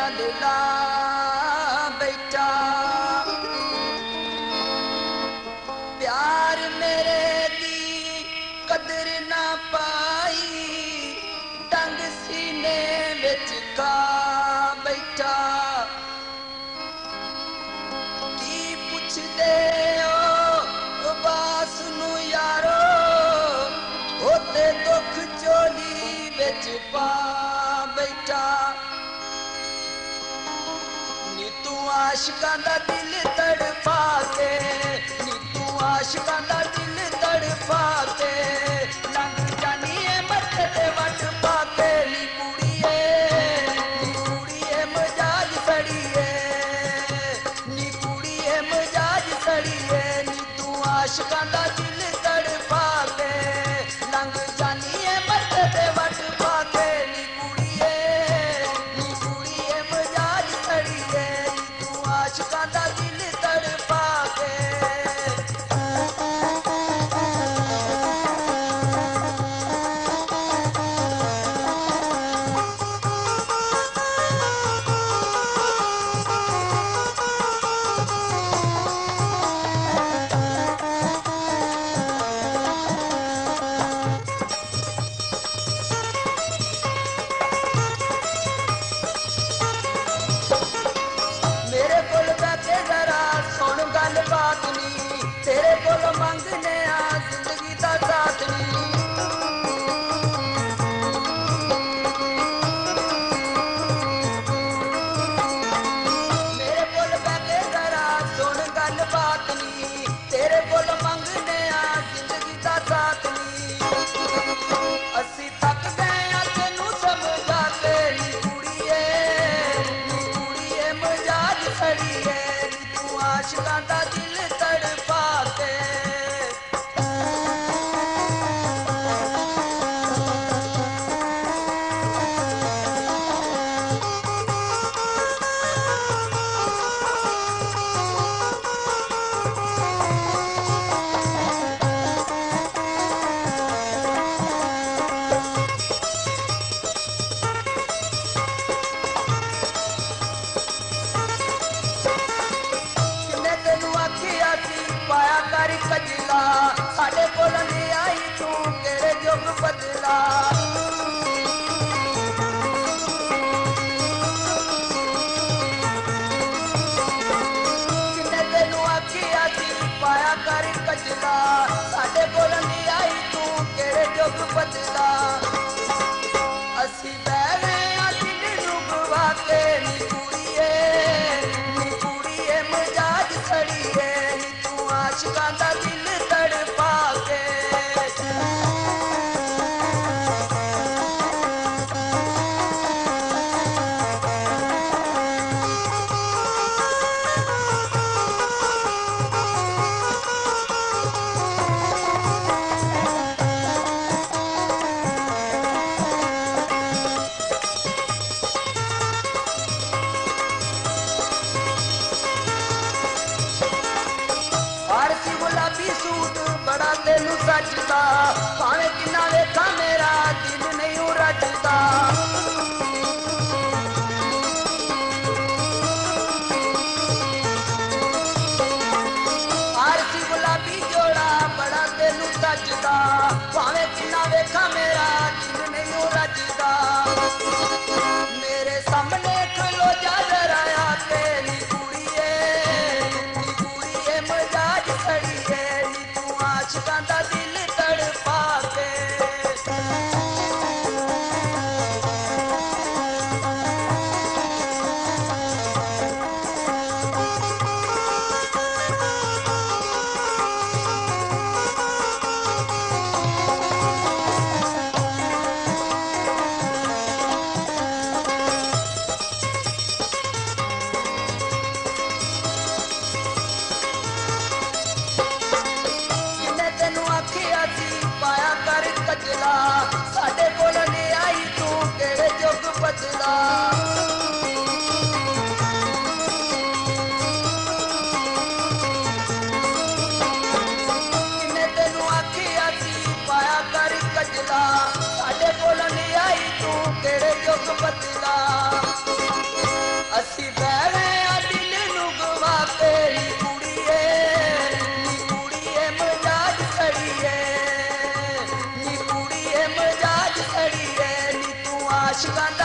चंद ला बैठा प्यार मेरे दी कदर ना पाई डंग सीने विच खा बैठा की पुछदे ओ बास नू यारो होते दुख चोली विच पा बैठा नी तू आशिकां दा दिल तड़पा के नी तू आशिकां दा दिल तड़पा के लंघ जानी है मत्थे ते वट पा के नी कुड़िए मजाज सड़िए नी कुड़िए मजाज सड़िए नी तू आशिकां दा दिल तड़पा के लंघ जानी है मत्थे ते वट पा के नी कुड़िए मजाज सड़िए नी तू आशिकां दा दिल तड़पा के मेरे कोल बैठे जरा सुन गल बात नी तेरे कोल मंगने आ जिंदगी दा साथ नी मेरे कोल बैठे जरा सुन गल बात नी तेरे कोल मंगने आ जिंदगी दा साथ नी असी थक गए आ तेनू समझा के नी कुड़िए मजाज सड़िए नी तू आशिकां दा दिल तड़पा के किन्ने तेनू आखिया सी पाया कर कजला साडे कोल नहीं आई तू केड़े जुग बदला किन्ने तेनू आखिया सी पाया कर कजला साडे कोल नहीं आई तू केड़े जुग बदला असी बह गए आ दिल नू गवा के नी कुड़िए मजाज सड़िए नी तू आशिकां दा दिल तड़पा के आरती गुलाबी सूट बड़ा तेनू सजदा भावे किन्ना वेखा मेरा दिल नहीं रजदा आरती गुलाबी जोड़ा बड़ा तेनू सजदा भावे किन्ना वेखा मेरा दिल नहीं रजदा मेरे सामने खलो जा जरा आके नी कुड़िए मजाज सड़िए नी तू आशिकां दा दिल तड़पा के आशिकां दा